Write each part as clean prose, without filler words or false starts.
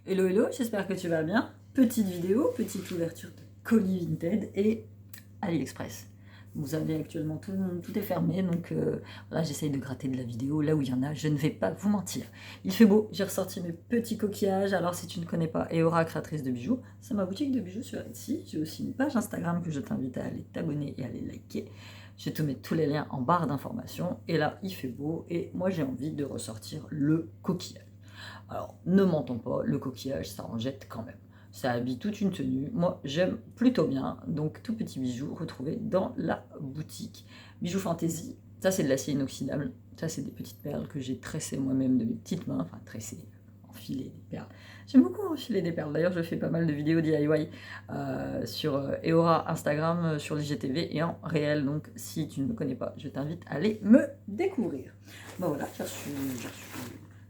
Hello hello, j'espère que tu vas bien. Petite vidéo, petite ouverture de colis Vinted et AliExpress. Vous avez actuellement tout est fermé, donc voilà, j'essaye de gratter de la vidéo là où il y en a, je ne vais pas vous mentir. Il fait beau, j'ai ressorti mes petits coquillages. Alors si tu ne connais pas Eora, créatrice de bijoux, c'est ma boutique de bijoux sur Etsy. J'ai aussi une page Instagram que je t'invite à aller t'abonner et à aller liker. Je te mets tous les liens en barre d'informations. Et là, il fait beau et moi j'ai envie de ressortir le coquillage. Alors, ne mentons pas, le coquillage, ça en jette quand même. Ça habille toute une tenue. Moi, j'aime plutôt bien. Donc, tout petit bijou retrouvé dans la boutique. Bijoux fantaisie, ça c'est de l'acier inoxydable. Ça, c'est des petites perles que j'ai tressées moi-même de mes petites mains. Enfin, tressées, enfilées des perles. J'aime beaucoup enfiler des perles. D'ailleurs, je fais pas mal de vidéos DIY sur Eora Instagram, sur l'IGTV et en réel. Donc, si tu ne me connais pas, je t'invite à aller me découvrir. Bon, voilà,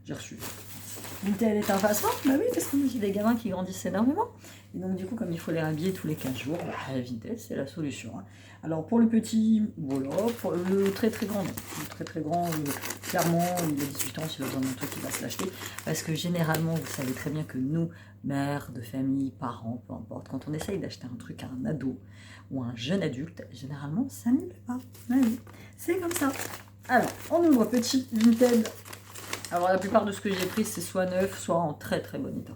j'ai reçu. Vinted est un passe-temps, bah oui, parce que moi j'ai des gamins qui grandissent énormément. Et donc du coup, comme il faut les rhabiller tous les 15 jours, bah, Vinted c'est la solution. Hein. Alors pour le petit, voilà, pour le très très grand, non. Le très très grand, clairement, il a 18 ans, s'il a besoin d'un truc, il va se l'acheter. Parce que généralement, vous savez très bien que nous, mères de famille, parents, peu importe, quand on essaye d'acheter un truc à un ado ou à un jeune adulte, généralement ça ne plaît pas. Bah oui, c'est comme ça. Alors, on ouvre petit Vinted. Alors la plupart de ce que j'ai pris c'est soit neuf, soit en très très bon état.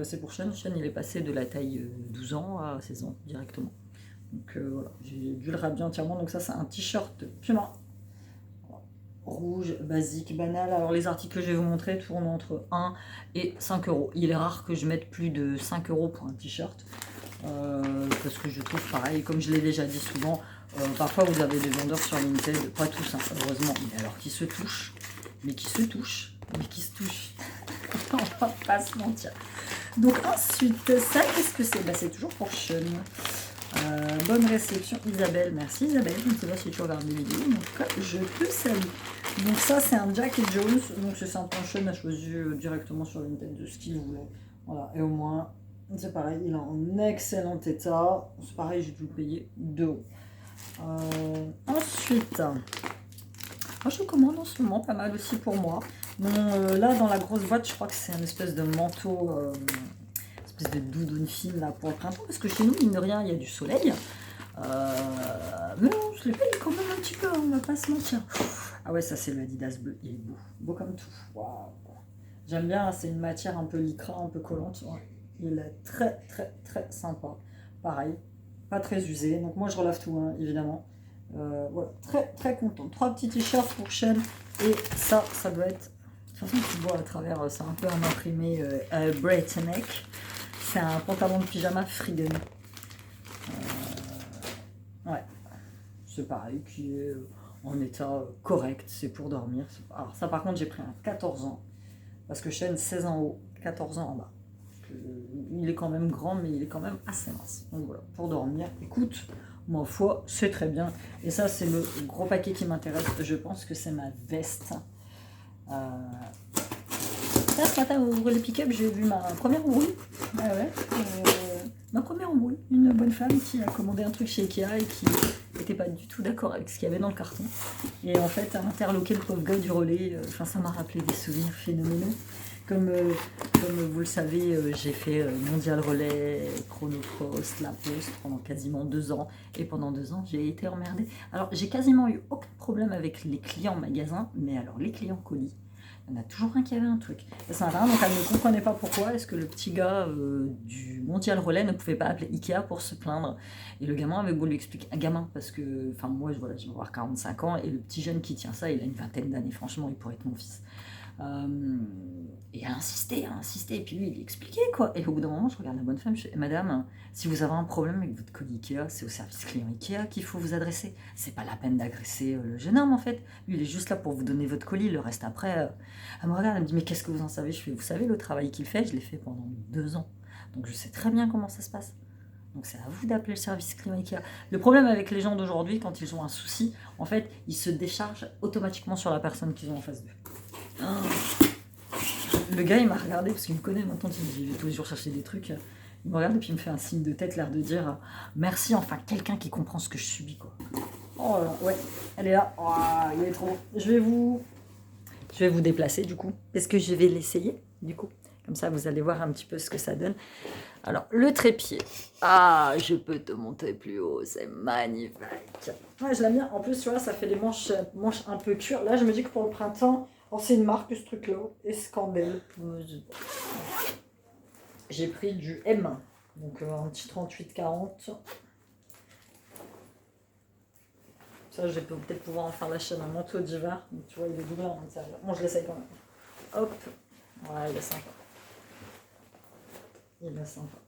C'est pour Sean. Sean il est passé de la taille 12 ans à 16 ans directement. Donc voilà, j'ai dû le rhabiller entièrement. Donc ça c'est un t-shirt Puma. Rouge, basique, banal. Alors les articles que je vais vous montrer tournent entre 1 et 5 euros. Il est rare que je mette plus de 5 euros pour un t-shirt. Parce que je trouve pareil, comme je l'ai déjà dit souvent, parfois vous avez des vendeurs sur Vinted, pas tous hein, heureusement, mais alors qui se touchent, mais qui se touchent. On va pas se mentir. Donc ensuite, ça qu'est-ce que c'est? Bah, c'est toujours pour Sean. Bonne réception Isabelle, merci Isabelle, je ne sais pas si tu regardes des vidéos, mais en tout cas je te salue. Donc ça c'est un Jack et Jones, donc c'est un Sean a choisi directement sur Vinted de ce qu'il voulait. Voilà, et au moins c'est pareil, il est en excellent état. C'est pareil, j'ai dû le payer 2 euros. Ensuite, moi je commande en ce moment pas mal aussi pour moi. Bon, là dans la grosse boîte, je crois que c'est une espèce de manteau, espèce de doudoune fine là pour le printemps. Parce que chez nous, mine de rien, il y a du soleil. Mais non, je le paye quand même un petit peu, on va pas se mentir. Ah ouais, ça c'est le Adidas bleu, il est beau. Beau comme tout. Waouh. J'aime bien, c'est une matière un peu lycra, un peu collante. Ouais. Il est très très très sympa. Pareil, pas très usé. Donc moi je relave tout, hein, évidemment. Voilà, très très content. 3 petits t-shirts pour Sean. Et ça doit être... De toute façon, tu vois à travers, c'est un peu un imprimé Breakneck. C'est un pantalon de pyjama Freedom. Ouais, c'est pareil, qui est en état correct. C'est pour dormir. Alors ça par contre, j'ai pris un 14 ans. Parce que Sean, 16 ans en haut, 14 ans en bas. Il est quand même grand, mais il est quand même assez mince. Donc voilà, pour dormir, écoute, ma foi, c'est très bien. Et ça, c'est le gros paquet qui m'intéresse. Je pense que c'est ma veste. Là, ce matin, au ouvrir le pick-up, j'ai vu ma première embrouille. Ah ouais, ma première embrouille. Une bonne femme qui a commandé un truc chez Ikea et qui n'était pas du tout d'accord avec ce qu'il y avait dans le carton. Et en fait, a interloqué le pauvre gars du relais. Enfin, ça m'a rappelé des souvenirs phénoménaux. Comme vous le savez, j'ai fait Mondial Relais, Chronopost, La Poste pendant quasiment 2 ans. Et pendant 2 ans, j'ai été emmerdée. Alors, j'ai quasiment eu aucun problème avec les clients magasins, mais alors les clients colis, il y en a toujours un qui avait un truc. Et ça donc elle ne comprenait pas pourquoi est-ce que le petit gars du Mondial Relais ne pouvait pas appeler Ikea pour se plaindre. Et le gamin avait beau lui expliquer, un gamin, parce que, enfin moi, voilà, je vais avoir 45 ans, et le petit jeune qui tient ça, il a une vingtaine d'années, franchement, il pourrait être mon fils. Et elle a insisté, et puis lui il expliquait quoi. Et au bout d'un moment, je regarde la bonne femme, je dis, madame, si vous avez un problème avec votre colis Ikea, c'est au service client Ikea qu'il faut vous adresser. C'est pas la peine d'agresser le jeune homme en fait. Lui il est juste là pour vous donner votre colis, le reste après. Elle me regarde, elle me dit, mais qu'est-ce que vous en savez? Je fais, vous savez le travail qu'il fait, je l'ai fait pendant 2 ans. Donc je sais très bien comment ça se passe. Donc c'est à vous d'appeler le service client Ikea. Le problème avec les gens d'aujourd'hui, quand ils ont un souci, en fait, ils se déchargent automatiquement sur la personne qu'ils ont en face d'eux. Le gars il m'a regardé parce qu'il me connaît maintenant, il va tous les jours chercher des trucs. Il me regarde et puis il me fait un signe de tête, l'air de dire merci, enfin quelqu'un qui comprend ce que je subis quoi. Oh là, ouais, elle est là. Oh, il est trop. Je vais vous déplacer du coup parce que je vais l'essayer. du coup. Comme ça, vous allez voir un petit peu ce que ça donne. Alors, le trépied. Ah, je peux te monter plus haut, c'est magnifique. Ouais, je l'aime bien. En plus, tu vois, ça fait des manches un peu cuir. Là, je me dis que pour le printemps, oh, c'est une marque, ce truc-là. Escandel. J'ai pris du M. Donc, un petit 38-40. Ça, je vais peut-être pouvoir en faire la chaîne un manteau d'hiver. Donc, tu vois, il est doublé en intérieur. Bon, je l'essaye quand même. Hop. Ouais, il est sympa. Il est sympa.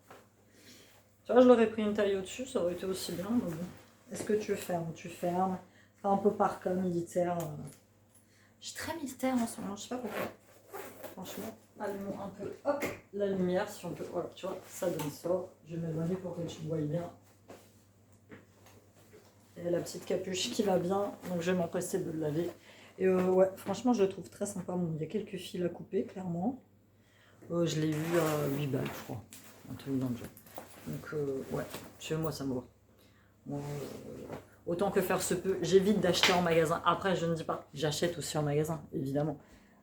Tu vois, je l'aurais pris une taille au-dessus, ça aurait été aussi bien. Mais bon. Est-ce que tu fermes? Tu fermes. Enfin, un peu par cas militaire. Je suis très militaire en ce moment, je sais pas pourquoi. Franchement, allumons un peu. Hop, la lumière, si on peut. Voilà, tu vois, ça donne ça. Je vais m'éloigner pour que tu me voies bien. Et la petite capuche qui va bien, donc je vais m'empresser de le laver. Et ouais, franchement, je le trouve très sympa. Bon, il y a quelques fils à couper, clairement. Je l'ai vu à 8 balles, je crois. Un truc dans le jeu. Donc, ouais, chez moi, ça me va. Moi, autant que faire se peut, j'évite d'acheter en magasin. Après, je ne dis pas, j'achète aussi en magasin, évidemment.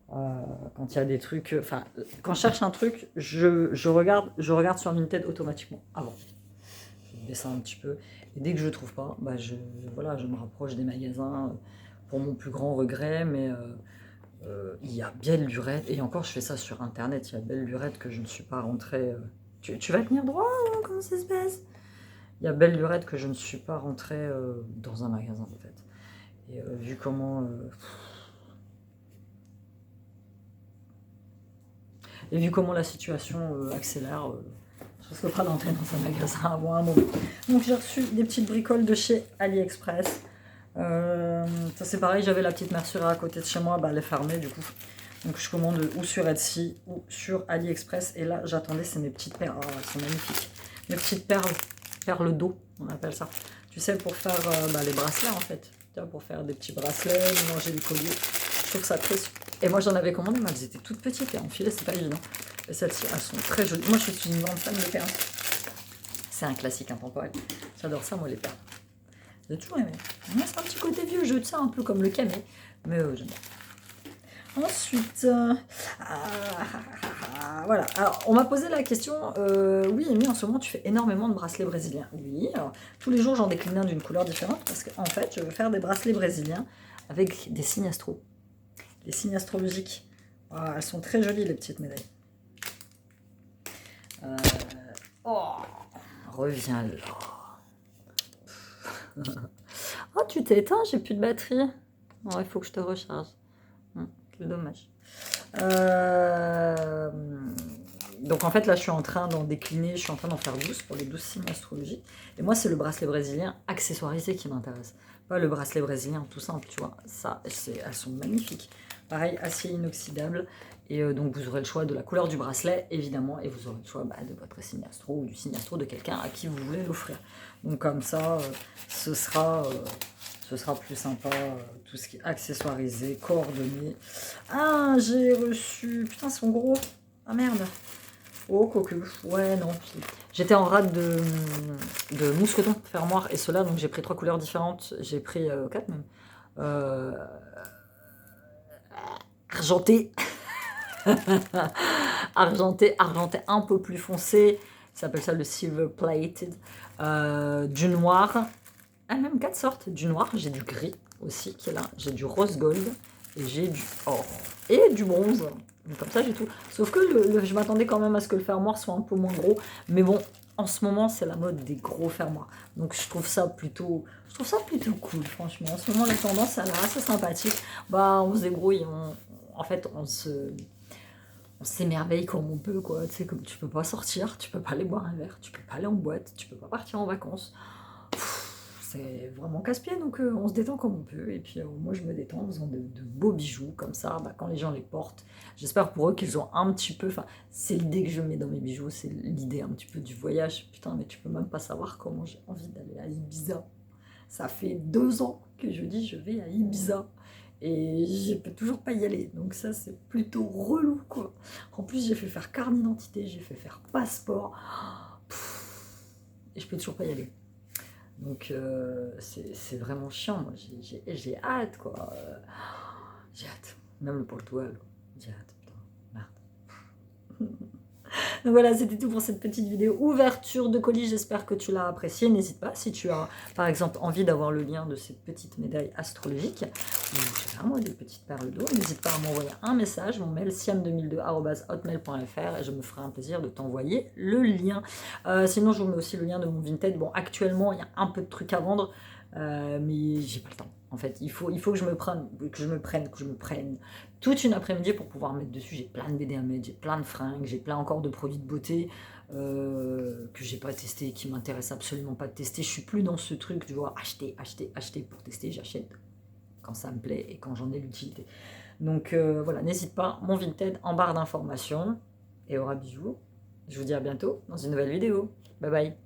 Quand il y a des trucs. Enfin, quand je cherche un truc, je regarde sur Vinted automatiquement, avant. Je descends un petit peu. Et dès que je ne trouve pas, bah voilà, je me rapproche des magasins pour mon plus grand regret. Mais il y a belle lurette, et encore, je fais ça sur Internet. Il y a belle lurette que je ne suis pas rentrée. Tu vas tenir droit, hein, comment ça se passe? Il y a belle lurette que je ne suis pas rentrée dans un magasin, en fait. Et vu comment. Et vu comment la situation accélère, je ne risque pas d'entrer dans un magasin avant un moment. Donc j'ai reçu des petites bricoles de chez AliExpress. Ça c'est pareil, j'avais la petite mercerie à côté de chez moi, bah, elle est fermée du coup. Donc je commande ou sur Etsy ou sur AliExpress. Et là j'attendais, c'est mes petites perles. Oh, elles sont magnifiques. Mes petites perles d'eau, on appelle ça. Tu sais, pour faire les bracelets en fait. Tu vois, pour faire des petits bracelets, mélanger des colliers. Je trouve ça très super. Et moi j'en avais commandé, mais elles étaient toutes petites et enfilées, c'est pas évident. Et celles-ci, elles sont très jolies. Moi je suis une grande fan de perles. C'est un classique intemporel. J'adore ça, moi, les perles. J'ai toujours aimé. Moi, c'est un petit côté vieux jeu de ça, un peu comme le camé. Mais j'aime bien. Ensuite, voilà. Alors, on m'a posé la question, oui, Amy, en ce moment, tu fais énormément de bracelets brésiliens. Oui, alors, tous les jours, j'en décline un d'une couleur différente parce qu'en fait, je veux faire des bracelets brésiliens avec des signes astro. Les signes astrologiques. Elles sont très jolies, les petites médailles. Oh, reviens là. Oh, tu t'es éteint, j'ai plus de batterie. Oh, il faut que je te recharge. Quel dommage. Donc en fait là je suis en train d'en décliner, je suis en train d'en faire 12 pour les 12 signes astrologiques. Et moi c'est le bracelet brésilien accessoirisé qui m'intéresse. Pas le bracelet brésilien tout simple, tu vois. Ça, elles sont magnifiques. Pareil, acier inoxydable. Et donc vous aurez le choix de la couleur du bracelet, évidemment, et vous aurez le choix de votre signe astro ou du signe astro de quelqu'un à qui vous voulez l'offrir. Donc comme ça, ce sera plus sympa, tout ce qui est accessoirisé, coordonné. Ah, j'ai reçu... Putain, ils sont gros. Ah merde. Oh, cocu. Ouais, non. J'étais en rade de mousqueton fermoir et ceux-là, donc j'ai pris 3 couleurs différentes. J'ai pris 4 même. Argenté. argenté un peu plus foncé. Ça s'appelle ça le silver plated. Du noir. Ah, même 4 sortes. Du noir, j'ai du gris aussi qui est là. J'ai du rose gold et j'ai du or. Et du bronze. Donc, comme ça, j'ai tout. Sauf que je m'attendais quand même à ce que le fermoir soit un peu moins gros. Mais bon, en ce moment, c'est la mode des gros fermoirs. Donc je trouve ça plutôt cool, franchement. En ce moment, la tendance, elle est assez sympathique. Bah, on se débrouille. En fait, on s'émerveille comme on peut, quoi. Tu sais, comme tu peux pas sortir, tu peux pas aller boire un verre, tu peux pas aller en boîte, tu peux pas partir en vacances. C'est vraiment casse-pied, donc on se détend comme on peut. Et puis moi, je me détends en faisant de beaux bijoux, comme ça, quand les gens les portent. J'espère pour eux qu'ils ont un petit peu... Enfin, c'est l'idée que je mets dans mes bijoux, c'est l'idée un petit peu du voyage. Putain, mais tu peux même pas savoir comment j'ai envie d'aller à Ibiza. Ça fait 2 ans que je dis je vais à Ibiza. Et je peux toujours pas y aller. Donc ça, c'est plutôt relou, quoi. En plus, j'ai fait faire carte d'identité, j'ai fait faire passeport. Et je peux toujours pas y aller. Donc c'est vraiment chiant. Moi, j'ai hâte, quoi. J'ai hâte. Même le Portugal, quoi. J'ai hâte, putain. Merde. Donc voilà, c'était tout pour cette petite vidéo ouverture de colis. J'espère que tu l'as apprécié. N'hésite pas, si tu as par exemple envie d'avoir le lien de cette petite médaille astrologique, ou je sais pas moi, des petites perles d'eau, n'hésite pas à m'envoyer un message, mon mail siam2002@hotmail.fr, et je me ferai un plaisir de t'envoyer le lien. Sinon, je vous mets aussi le lien de mon Vinted. Bon, actuellement, il y a un peu de trucs à vendre, mais j'ai pas le temps. En fait, il faut que je me prenne toute une après-midi pour pouvoir mettre dessus. J'ai plein de BD à mettre, j'ai plein de fringues, j'ai plein encore de produits de beauté que j'ai pas testé, qui m'intéressent absolument pas de tester. Je suis plus dans ce truc, tu vois, acheter pour tester. J'achète quand ça me plaît et quand j'en ai l'utilité. Donc voilà, n'hésite pas, mon Vinted en barre d'informations. Et aura bisous. Je vous dis à bientôt dans une nouvelle vidéo. Bye bye.